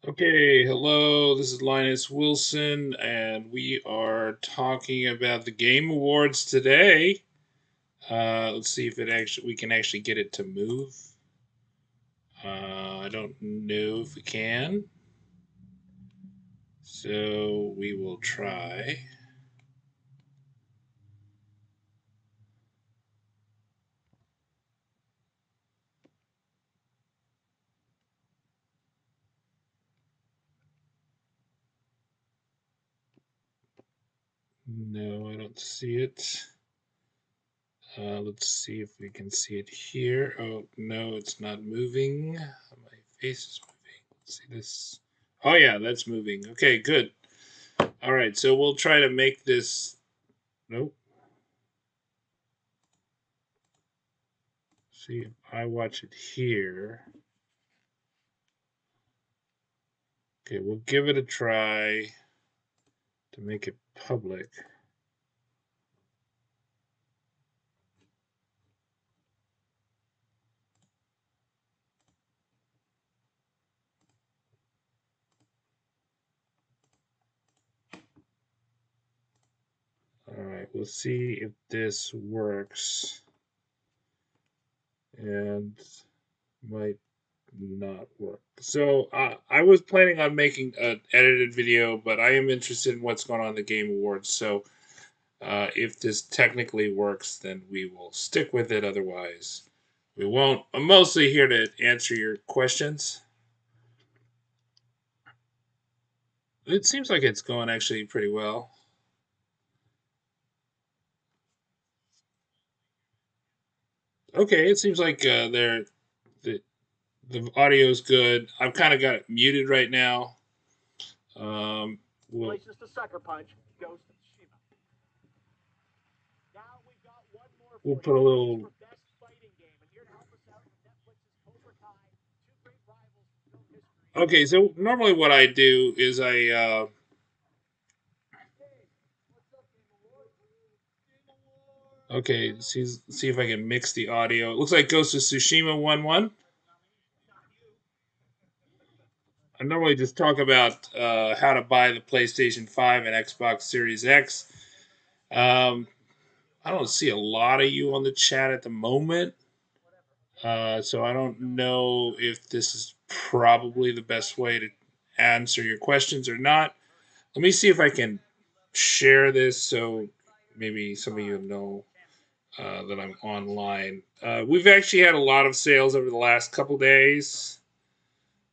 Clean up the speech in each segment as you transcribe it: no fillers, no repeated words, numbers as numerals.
Okay, hello, this is Linus Wilson, and we are talking about the Game Awards today. Let's see if we can actually get it to move. I don't know if we can, so we will try. No, I don't see it. Let's see if we can see it here. Oh, no, it's not moving. My face is moving. Let's see this. Oh, yeah, that's moving. Okay, good. All right, so we'll try to make this. Nope. See if I watch it here. Okay, we'll give it a try to make it public. All right, we'll see if this works, and might not work. So I was planning on making an edited video, but I am interested in what's going on in the Game Awards. So if this technically works, then we will stick with it. Otherwise, we won't. I'm mostly here to answer your questions. It seems like it's going actually pretty well. Okay, it seems like the the audio is good. I've kind of got it muted right now. We'll just a sucker punch. Goes to Shiva. Now we've got one more. We'll put a little. Best fighting game, and here to help us out with Netflix's Cobra Kai, two great rivals from film history. Okay, so normally what I do is I. Okay, see if I can mix the audio. It looks like Ghost of Tsushima 1-1. I normally just talk about how to buy the PlayStation 5 and Xbox Series X. Um, I don't see a lot of you on the chat at the moment, so I don't know if this is probably the best way to answer your questions or not. Let me see if I can share this so maybe some of you know that I'm online. We've actually had a lot of sales over the last couple days.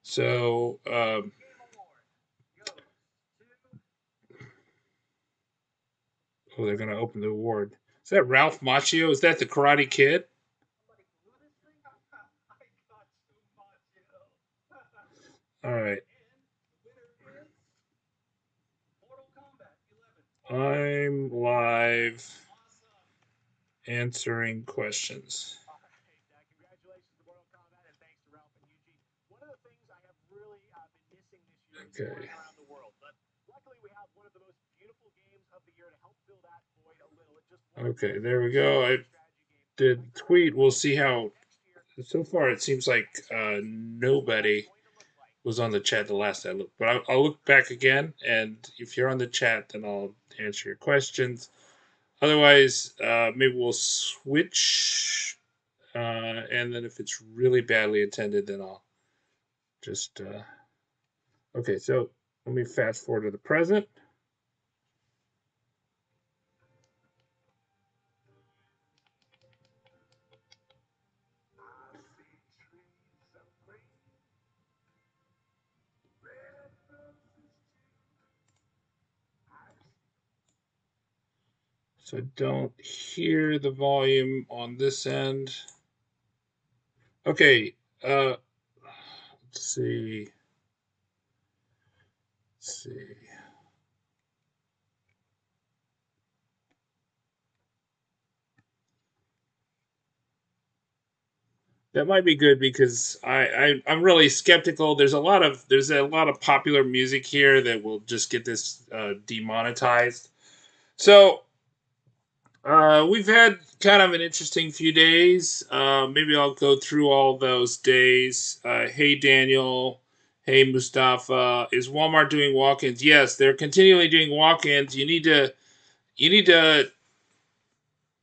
So, oh, they're going to open the award. Is that Ralph Macchio? Is that the Karate Kid? All right. I'm live answering questions. Okay. Okay, there we go. I did tweet. We'll see how. So far, it seems like nobody was on the chat the last I looked. But I'll look back again, and if you're on the chat, then I'll answer your questions. Otherwise, maybe we'll switch, and then if it's really badly attended, then I'll just. Okay, so let me fast forward to the present. So I don't hear the volume on this end. Okay, let's see. Let's see. That might be good because I'm really skeptical. There's a lot of popular music here that will just get this demonetized. So we've had kind of an interesting few days. Maybe I'll go through all those days. Hey Daniel, Hey Mustafa, is Walmart doing walk-ins? Yes, they're continually doing walk-ins. You need to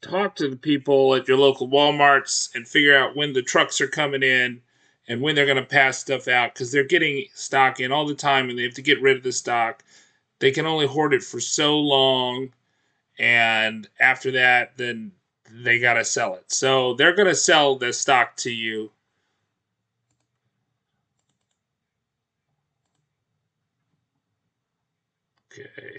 talk to the people at your local Walmarts and figure out when the trucks are coming in and when they're going to pass stuff out because they're getting stock in all the time and they have to get rid of the stock. They can only hoard it for so long, and after that, then they got to sell it. So they're going to sell the stock to you. Okay.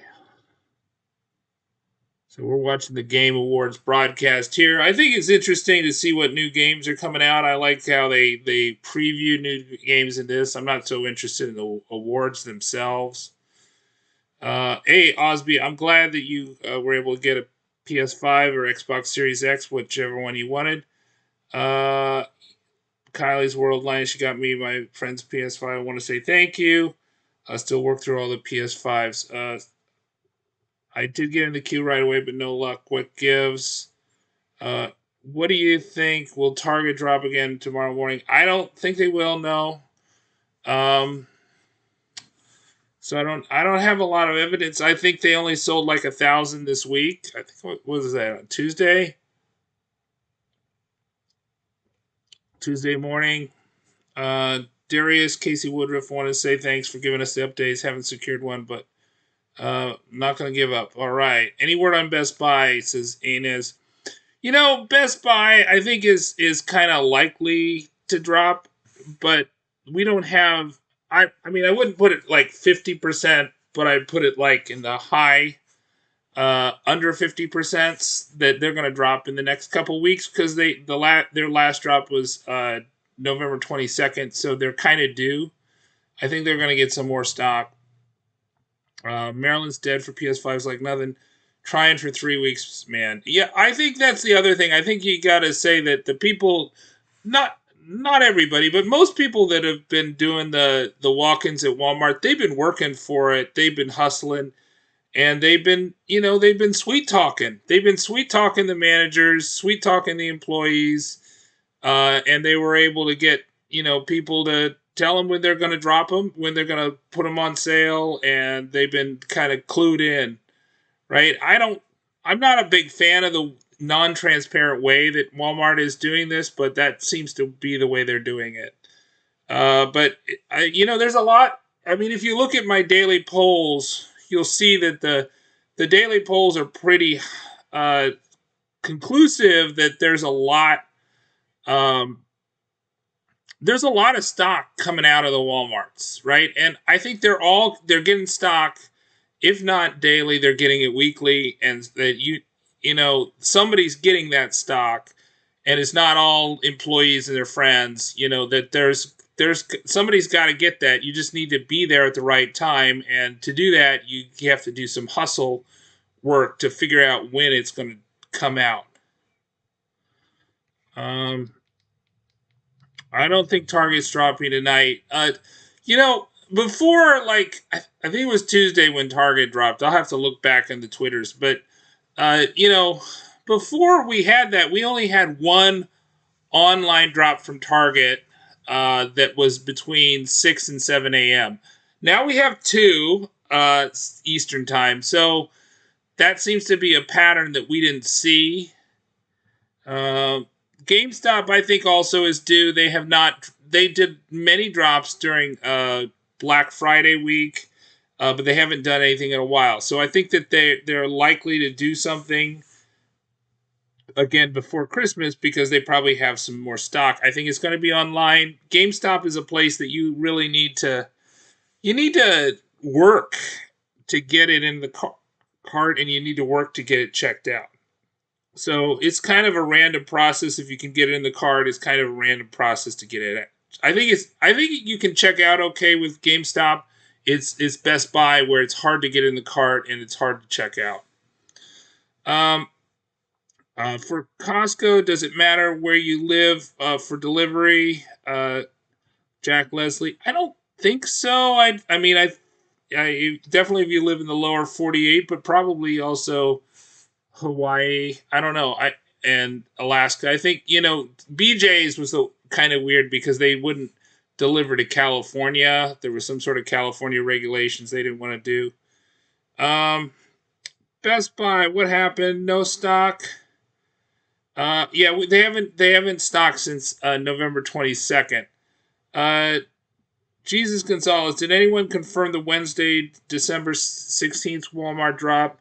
So we're watching the Game Awards broadcast here. I think it's interesting to see what new games are coming out. I like how they preview new games in this. I'm not so interested in the awards themselves. Hey, Osby, I'm glad that you were able to get a PS5 or Xbox Series X, whichever one you wanted. Uh, Kylie's World Line, she got me my friend's PS5. I want to say thank you. I still work through all the PS5s. I did get in the queue right away, but no luck. What gives? Uh, what do you think? Will Target drop again tomorrow morning? I don't think they will. No. Um, so I don't have a lot of evidence. I think they only sold like 1,000 this week. I think what was that on Tuesday? Tuesday morning. Darius Casey Woodruff want to say thanks for giving us the updates. Haven't secured one, but not going to give up. All right. Any word on Best Buy? Says Inez. Best Buy I think is kind of likely to drop, but we don't have. I mean I wouldn't put it like 50%, but I'd put it like in the high under 50% that they're going to drop in the next couple weeks because their last drop was November 22nd, so they're kind of due. I think they're going to get some more stock. Maryland's dead for PS5s like nothing. Trying for 3 weeks, man. Yeah, I think that's the other thing. I think you got to say that the people, not everybody, but most people that have been doing the walk-ins at Walmart, they've been working for it. They've been hustling, and they've been sweet talking. They've been sweet talking the managers, sweet talking the employees, and they were able to get people to tell them when they're going to drop them, when they're going to put them on sale, and they've been kind of clued in, right? I'm not a big fan of the non-transparent way that Walmart is doing this, but that seems to be the way they're doing it. But there's a lot. I mean, if you look at my daily polls, you'll see that the daily polls are pretty conclusive that there's a lot of stock coming out of the Walmarts, right? And I think they're getting stock, if not daily, they're getting it weekly, and that somebody's getting that stock, and it's not all employees and their friends. That there's somebody's got to get that. You just need to be there at the right time, and to do that, you have to do some hustle work to figure out when it's going to come out. I don't think Target's dropping tonight. Before, like, I think it was Tuesday when Target dropped. I'll have to look back in the Twitters. But, before we had that, we only had one online drop from Target that was between 6 and 7 a.m. Now we have two Eastern time. So that seems to be a pattern that we didn't see. GameStop, I think, also is due. They did many drops during Black Friday week, but they haven't done anything in a while. So I think that they're likely to do something again before Christmas because they probably have some more stock. I think it's going to be online. GameStop is a place that you really need to work to get it in the cart, and you need to work to get it checked out. So it's kind of a random process. If you can get it in the cart, it's kind of a random process to get it at. I think you can check out okay with GameStop. It's Best Buy where it's hard to get in the cart and it's hard to check out. For Costco, does it matter where you live for delivery? Jack Leslie, I don't think so. I mean, I definitely if you live in the lower 48, but probably also Hawaii. I don't know. And Alaska. I think BJ's was kind of weird because they wouldn't deliver to California. There was some sort of California regulations they didn't want to do. Best Buy, what happened? No stock. Yeah, they haven't stocked since November 22nd. Jesus Gonzalez, did anyone confirm the Wednesday, December 16th Walmart drop?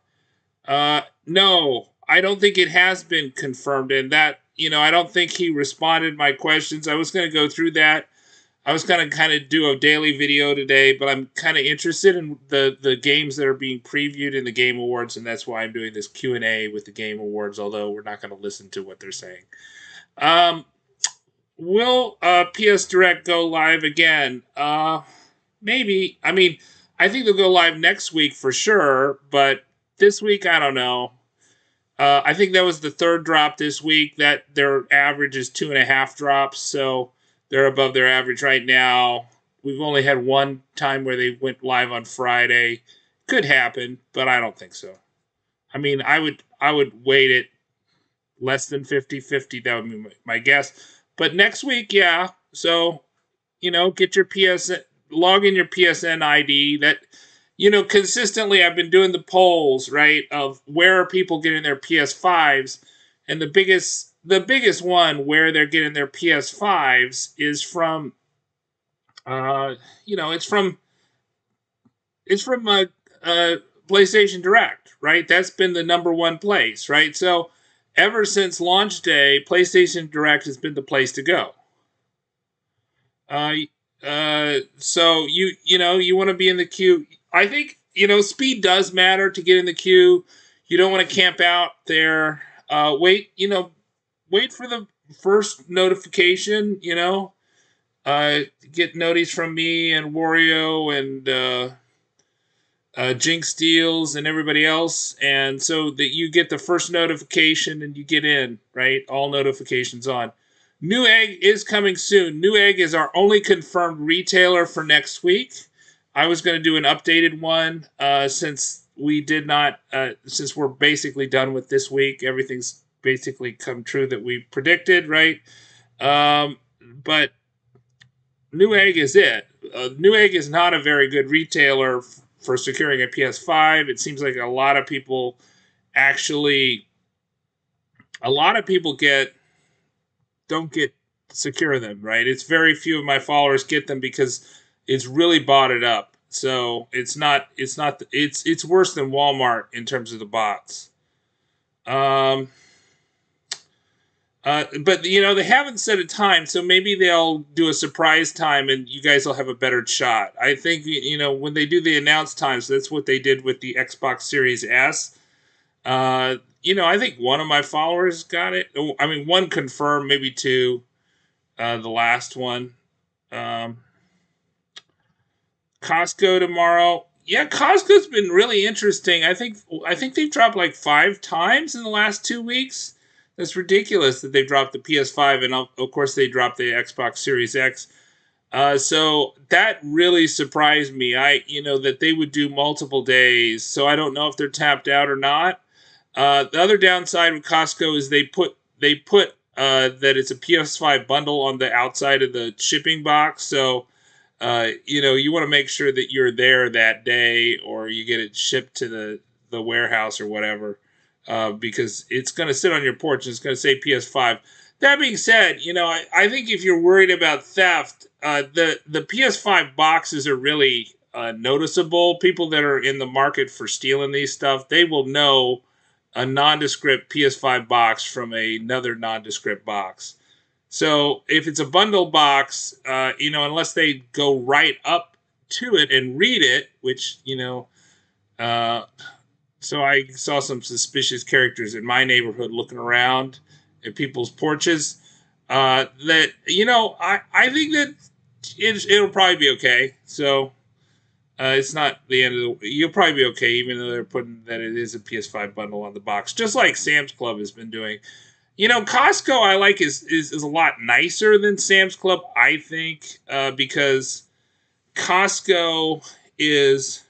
No, I don't think it has been confirmed, and that, I don't think he responded to my questions. I was going to go through that. I was going to kind of do a daily video today, but I'm kind of interested in the games that are being previewed in the Game Awards, and that's why I'm doing this Q&A with the Game Awards, although we're not going to listen to what they're saying. Will PS Direct go live again? Maybe. I mean, I think they'll go live next week for sure, but this week, I don't know. I think that was the third drop this week. That their average is 2.5 drops, so they're above their average right now. We've only had one time where they went live on Friday. Could happen, but I don't think so. I mean, I would weight it less than 50-50. That would be my guess. But next week, yeah. So, get your log in your PSN ID. That, consistently I've been doing the polls, right, of where are people getting their PS5s, and the biggest one where they're getting their PS5s is from, it's from PlayStation Direct, right? That's been the number one place, right? So ever since launch day, PlayStation Direct has been the place to go. So you want to be in the queue. I think, speed does matter to get in the queue. You don't want to camp out there. Wait for the first notification, get notice from me and Wario and Jinx Deals and everybody else, and so that you get the first notification and you get in, right? All notifications on. Newegg is coming soon. Newegg is our only confirmed retailer for next week. I was going to do an updated one since we did not, since we're basically done with this week. Everything's basically come true that we predicted, right? But Newegg is it. Newegg is not a very good retailer for securing a PS5. It seems like a lot of people don't get secure them, right? It's very few of my followers get them because it's really bought it up. So it's worse than Walmart in terms of the bots. But they haven't set a time, so maybe they'll do a surprise time and you guys will have a better shot. I think, when they do the announced times, that's what they did with the Xbox Series S. I think one of my followers got it. I mean, one confirmed, maybe two. The last one. Costco tomorrow. Yeah, Costco's been really interesting. I think they've dropped like 5 times in the last 2 weeks. That's ridiculous that they dropped the PS5 and of course they dropped the Xbox Series X. So that really surprised me. That they would do multiple days. So I don't know if they're tapped out or not. The other downside with Costco is they put that it's a PS5 bundle on the outside of the shipping box. So, you want to make sure that you're there that day or you get it shipped to the warehouse or whatever, because it's going to sit on your porch and it's going to say PS5. That being said, I think if you're worried about theft, the PS5 boxes are really noticeable. People that are in the market for stealing these stuff, they will know a nondescript PS5 box from another nondescript box. So if it's a bundle box, unless they go right up to it and read it, which, so I saw some suspicious characters in my neighborhood looking around at people's porches. I think that it'll probably be okay. So it's not the end of you'll probably be okay, even though they're putting that it is a PS5 bundle on the box, just like Sam's Club has been doing. Costco I like is a lot nicer than Sam's Club, I think, because Costco is,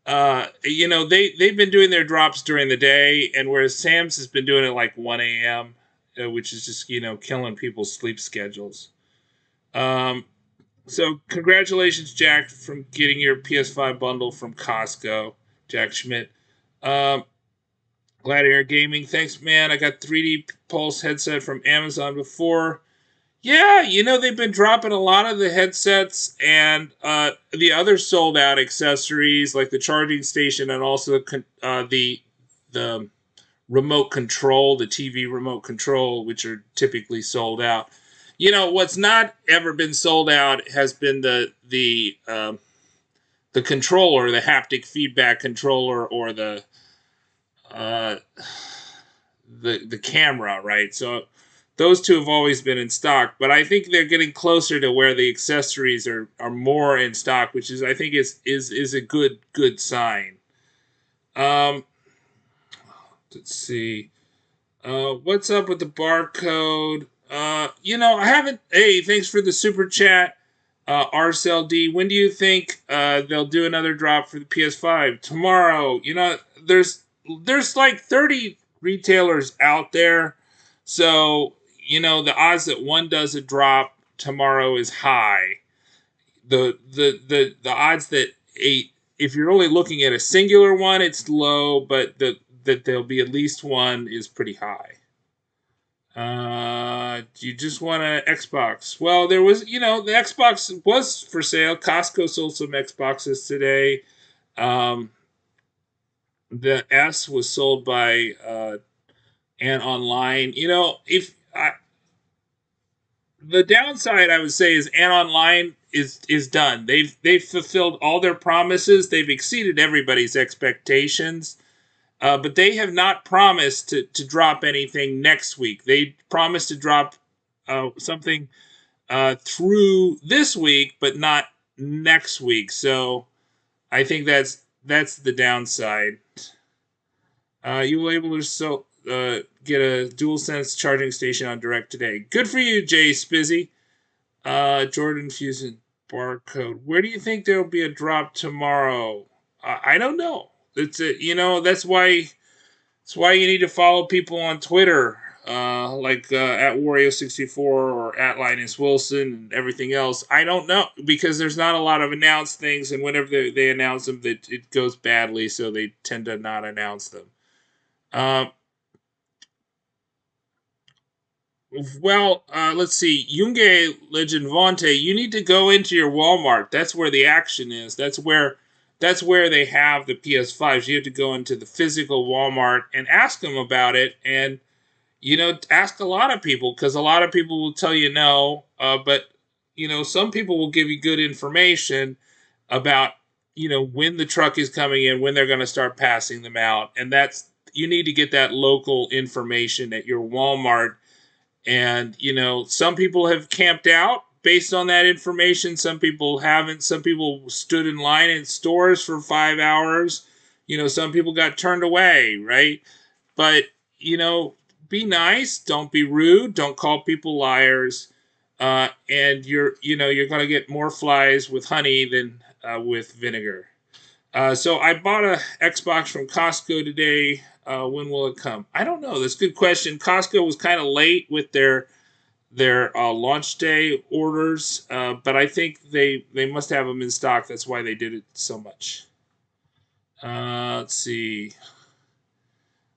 they've been doing their drops during the day, and whereas Sam's has been doing it like 1 a.m., which is just, killing people's sleep schedules. So congratulations, Jack, from getting your PS5 bundle from Costco, Jack Schmidt. Um, Glad Air Gaming, thanks, man. I got 3D Pulse headset from Amazon before. Yeah, they've been dropping a lot of the headsets and the other sold out accessories like the charging station and also the remote control, the TV remote control, which are typically sold out. What's not ever been sold out has been the controller, the haptic feedback controller, or uh, the camera, right? So those two have always been in stock, but I think they're getting closer to where the accessories are more in stock, which is I think is a good sign. Um, let's see. What's up with the barcode? I haven't. Hey, thanks for the super chat, RSLD. When do you think they'll do another drop for the PS5? Tomorrow. There's like 30 retailers out there, so the odds that one does a drop tomorrow is high. The odds that if you're only looking at a singular one, it's low, but that there'll be at least one is pretty high. Do you just want an Xbox? Well, there was, the Xbox was for sale. Costco sold some Xboxes today. Um, the S was sold by and online. If the downside I would say is and online is done. They've fulfilled all their promises. They've exceeded everybody's expectations. But they have not promised to drop anything next week. They promised to drop something through this week, but not next week. So I think that's the downside. You will able to get a DualSense charging station on Direct today. Good for you, Jay Spizzy. Jordan Fusion barcode. Where do you think there will be a drop tomorrow? I don't know. That's why. That's why you need to follow people on Twitter, like at Wario64 or at Linus Wilson and everything else. I don't know because there's not a lot of announced things, and whenever they announce them, it goes badly, so they tend to not announce them. Let's see. Yunge Legend Vonte, you need to go into your Walmart. That's where the action is. That's where they have the PS5s. You have to go into the physical Walmart and ask them about it, and ask a lot of people because a lot of people will tell you no, but some people will give you good information about when the truck is coming in, when they're going to start passing them out, and you need to get that local information at your Walmart. And, some people have camped out based on that information. Some people haven't. Some people stood in line in stores for 5 hours. Some people got turned away, right? But, be nice. Don't be rude. Don't call people liars. And you're going to get more flies with honey than with vinegar. So I bought a Xbox from Costco today. When will it come? I don't know. That's a good question. Costco was kind of late with their launch day orders, but I think they must have them in stock. That's why they did it so much. Let's see.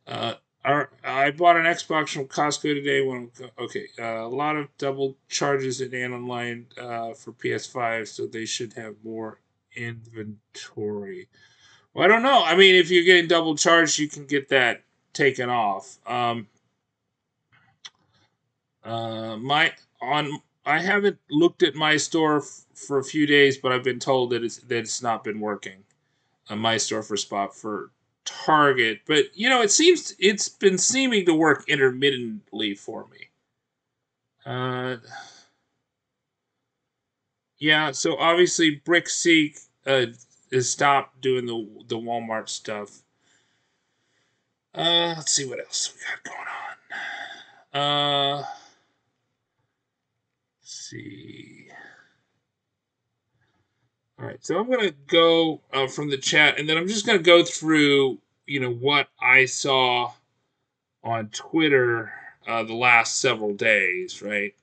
I bought an Xbox from Costco today. Okay, a lot of double charges at and online for PS5, so they should have more inventory. Well, I don't know. I mean, if you're getting double charged, you can get that taken off. I haven't looked at my store for a few days, but I've been told that it's not been working. My store for Spot for Target, but it's been seeming to work intermittently for me. Yeah. So obviously, BrickSeek has stopped doing the Walmart stuff. Let's see what else we got going on. Let's see. All right, so I'm gonna go from the chat, and then I'm just gonna go through, what I saw on Twitter the last several days, right?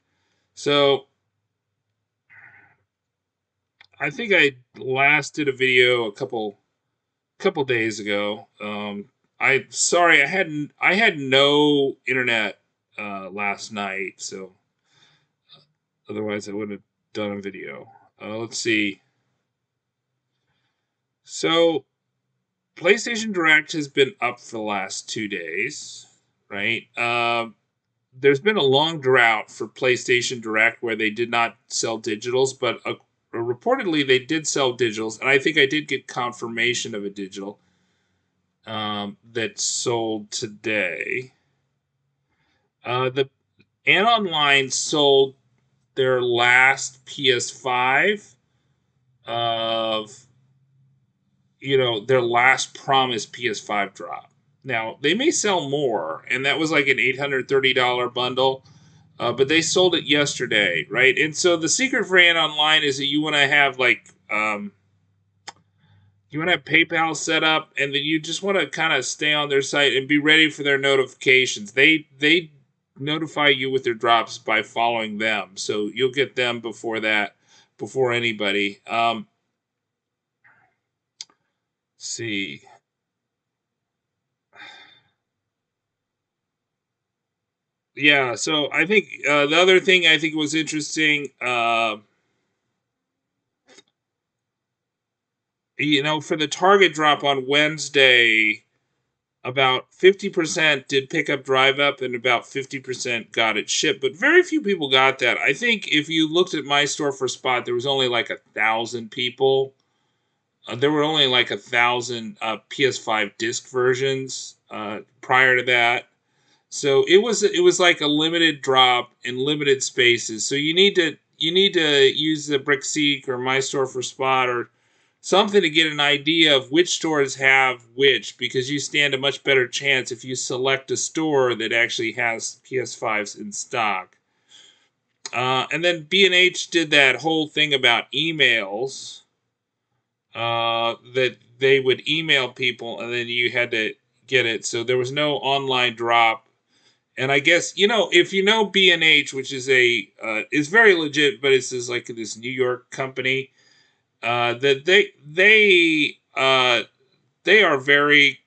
So I think I last did a video a couple days ago. I had no internet last night, so otherwise I would have done a video. Let's see. So PlayStation Direct has been up for the last 2 days, right? There's been a long drought for PlayStation Direct where they did not sell digitals, but reportedly they did sell digitals, and I think I did get confirmation of a digital that sold today. The and Online sold their last PS5 of their last promised PS5 drop. Now they may sell more, and that was like an $830 bundle. But they sold it yesterday, right? And so the secret for Online is that you want to have you want to have PayPal set up, and then you just want to kind of stay on their site and be ready for their notifications. They notify you with their drops by following them, so you'll get them before anybody. See. Yeah, so I think the other thing I think was interesting, for the Target drop on Wednesday, about 50% did pick up drive up and about 50% got it shipped, but very few people got that. I think if you looked at my store for Spot, there was only like 1,000 people. There were only like 1,000 PS5 disc versions prior to that. So it was like a limited drop in limited spaces. So you need to use the BrickSeek or My Store for Spot or something to get an idea of which stores have which, because you stand a much better chance if you select a store that actually has PS5s in stock. And then B&H did that whole thing about emails, that they would email people and then you had to get it. So there was no online drop. And I guess, if you know B&H, which is is very legit, but it's like this New York company, that they are very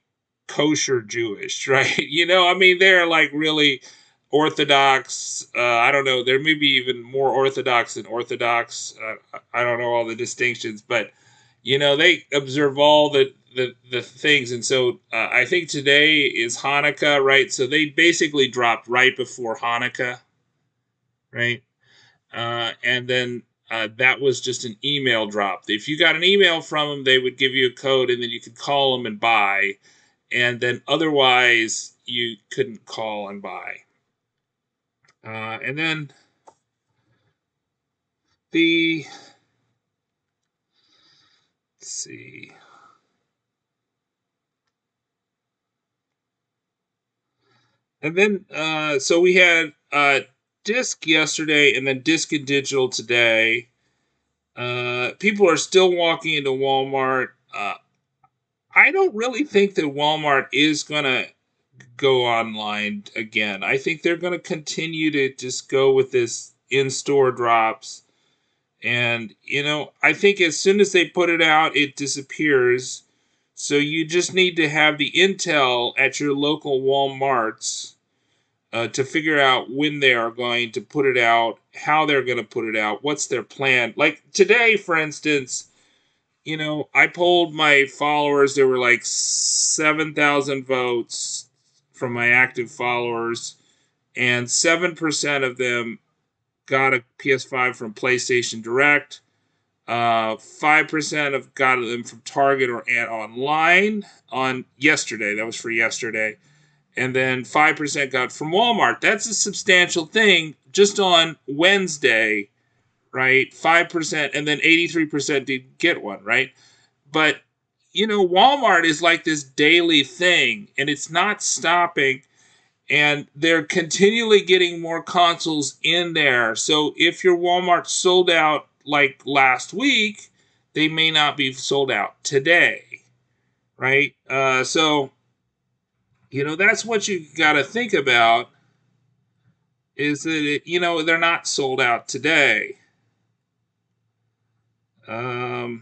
kosher Jewish, right? I mean, they're like really Orthodox. I don't know. They're maybe even more Orthodox than Orthodox. I don't know all the distinctions, but they observe all the things. And so I think today is Hanukkah, right? So they basically dropped right before Hanukkah, right? And then that was just an email drop. If you got an email from them, they would give you a code, and then you could call them and buy. And then otherwise, you couldn't call and buy. And then let's see. And then, so we had disc yesterday and then disc and digital today. People are still walking into Walmart. I don't really think that Walmart is going to go online again. I think they're going to continue to just go with this in-store drops. And, I think as soon as they put it out, it disappears. So you just need to have the intel at your local Walmarts to figure out when they are going to put it out, how they're going to put it out, what's their plan. Like today, for instance, I polled my followers. There were like 7,000 votes from my active followers, and 7% of them got a PS5 from PlayStation Direct. 5% have got them from Target or Online on yesterday. That was for yesterday. And then 5% got from Walmart. That's a substantial thing just on Wednesday, right? 5%, and then 83% did get one, right? But, Walmart is like this daily thing, and it's not stopping, and they're continually getting more consoles in there. So if your Walmart sold out like last week, they may not be sold out today, right? So that's what you got to think about, is that, they're not sold out today. Let's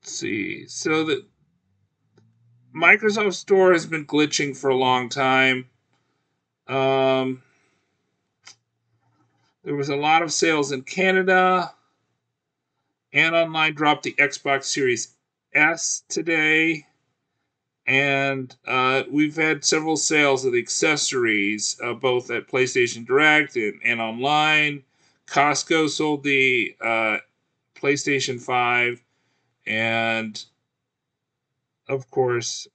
see. So the Microsoft Store has been glitching for a long time. There was a lot of sales in Canada, and online dropped the Xbox Series S today. And we've had several sales of the accessories, both at PlayStation Direct and online. Costco sold the PlayStation 5, and of course,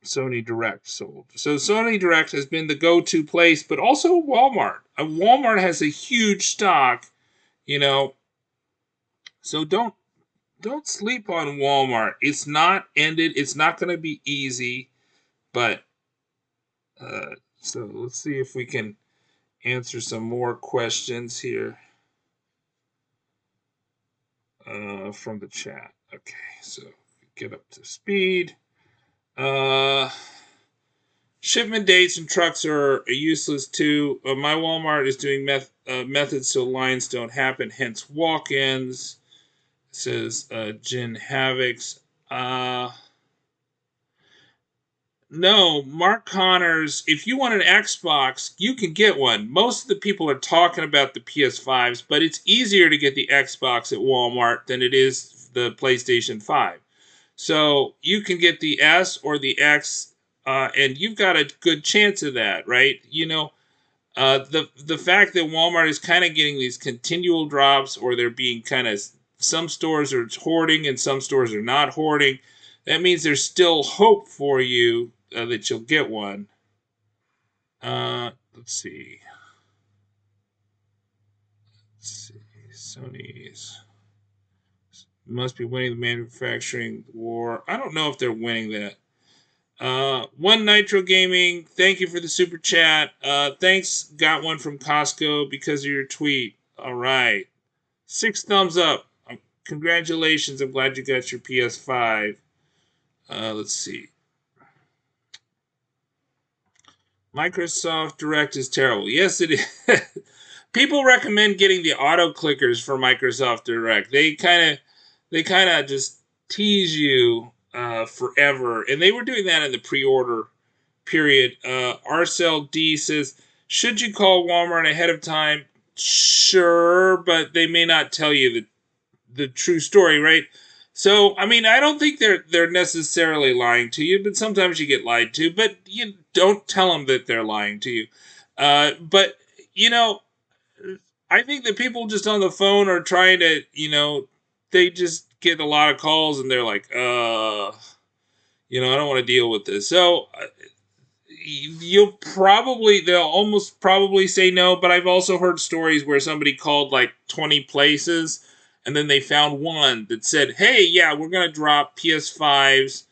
Sony Direct sold. So Sony Direct has been the go-to place, but also Walmart. Walmart has a huge stock, you know. So don't sleep on Walmart. It's not ended. It's not going to be easy, but so let's see if we can answer some more questions here from the chat. Okay, so get up to speed. Shipment dates and trucks are useless too. My Walmart is doing methods so lines don't happen, hence walk-ins. Says Jin Havocs. No, Mark Connors, if you want an Xbox, you can get one. Most of the people are talking about the PS5s, but it's easier to get the Xbox at Walmart than it is the PlayStation 5. So you can get the S or the X, and you've got a good chance of that, right? You know, the fact that Walmart is kind of getting these continual drops, or they're being kind of, some stores are hoarding and some stores are not hoarding. That means there's still hope for you that you'll get one. Let's see. Sony's must be winning the manufacturing war. I don't know if they're winning that. One Nitro Gaming, thank you for the super chat. Thanks, got one from Costco because of your tweet. All right. 6 thumbs up. Congratulations, I'm glad you got your PS5. Let's see. Microsoft Direct is terrible. Yes, it is. People recommend getting the auto clickers for Microsoft Direct. They kind of just tease you forever, and they were doing that in the pre-order period. Arcel D says, should you call Walmart ahead of time? Sure, but they may not tell you the true story, right? So, I mean, I don't think they're necessarily lying to you, but sometimes you get lied to. But you don't tell them that they're lying to you. But you know, I think that people just on the phone are trying to, they just get a lot of calls and they're like, I don't want to deal with this. So they'll almost probably say no, but I've also heard stories where somebody called like 20 places and then they found one that said, hey, yeah, we're going to drop PS5s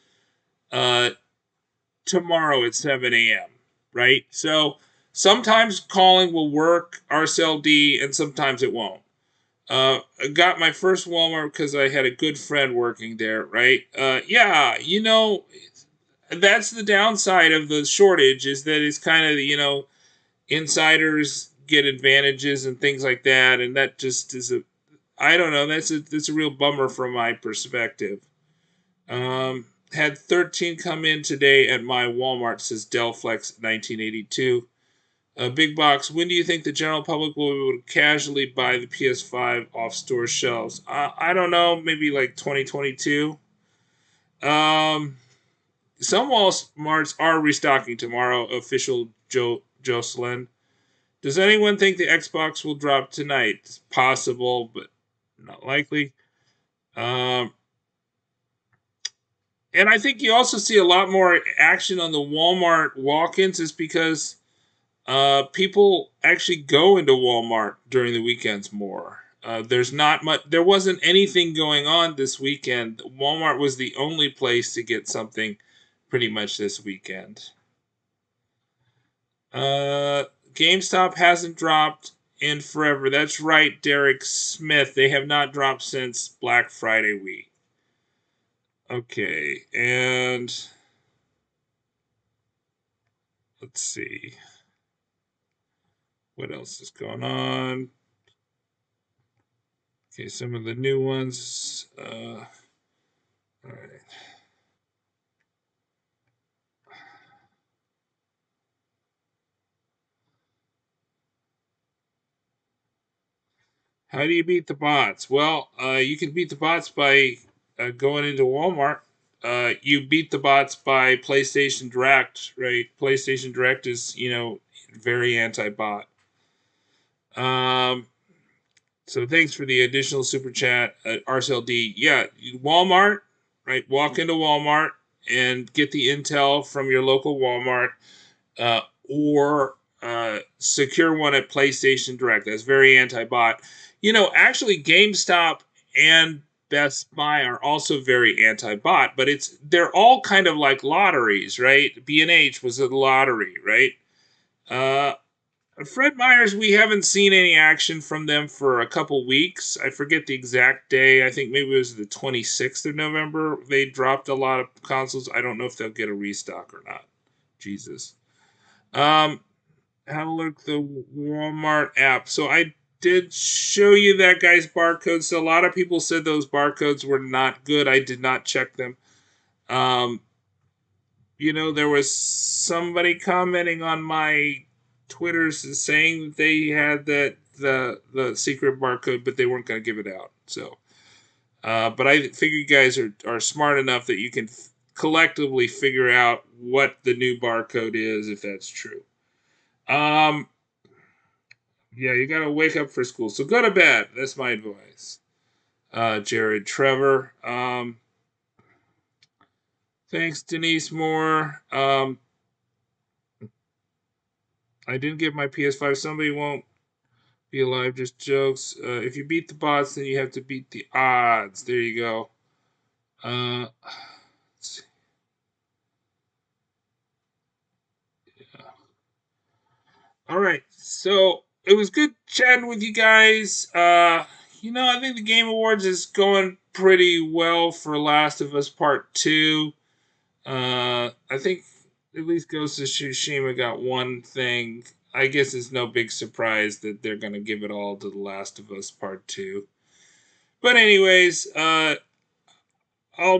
tomorrow at 7 a.m., right? So sometimes calling will work, RSLD, and sometimes it won't. I got my first Walmart because I had a good friend working there, right? That's the downside of the shortage, is that it's kind of, insiders get advantages and things like that, and that just is I don't know, that's a real bummer from my perspective. Had 13 come in today at my Walmart, says Delflex 1982. Big Box, when do you think the general public will be able to casually buy the PS5 off store shelves? I don't know, maybe like 2022. Some Walmarts are restocking tomorrow, official Jocelyn. Does anyone think the Xbox will drop tonight? It's possible, but not likely. And I think you also see a lot more action on the Walmart walk-ins is because people actually go into Walmart during the weekends more. There's not much. There wasn't anything going on this weekend. Walmart was the only place to get something pretty much this weekend. GameStop hasn't dropped in forever. That's right, Derek Smith. They have not dropped since Black Friday week. Okay, and let's see. What else is going on? Okay, some of the new ones. All right. How do you beat the bots? Well, you can beat the bots by going into Walmart. You beat the bots by PlayStation Direct, right? PlayStation Direct is, very anti-bot. So thanks for the additional super chat, RCLD. Yeah, Walmart, right? Walk into Walmart and get the intel from your local Walmart, or secure one at PlayStation Direct. That's very anti-bot. Actually, GameStop and Best Buy are also very anti-bot, but they're all kind of like lotteries, right? B&H was a lottery, right? Fred Meyers, we haven't seen any action from them for a couple weeks. I forget the exact day. I think maybe it was the 26th of November. They dropped a lot of consoles. I don't know if they'll get a restock or not. Jesus. How to look the Walmart app. So I did show you that guy's barcode. So a lot of people said those barcodes were not good. I did not check them. There was somebody commenting on my Twitter's saying that they had the secret barcode, but they weren't going to give it out. So, but I figure you guys are smart enough that you can collectively figure out what the new barcode is, if that's true. Yeah, you got to wake up for school. So go to bed. That's my advice. Jared Trevor. Thanks, Denise Moore. I didn't get my PS5. Somebody won't be alive. Just jokes. If you beat the bots, then you have to beat the odds. There you go. Let's see. Yeah. All right. So it was good chatting with you guys. I think the Game Awards is going pretty well for Last of Us Part 2. I think at least Ghost of Tsushima got one thing. I guess it's no big surprise that they're going to give it all to The Last of Us Part 2. But anyways, I'll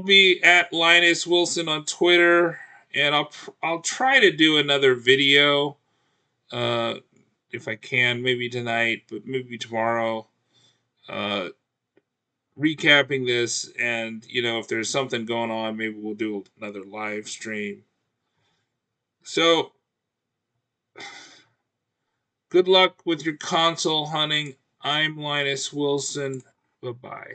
be at Linus Wilson on Twitter, and I'll try to do another video, if I can, maybe tonight, but maybe tomorrow, recapping this. And if there's something going on, maybe we'll do another live stream. So good luck with your console hunting. I'm Linus Wilson. Bye-bye.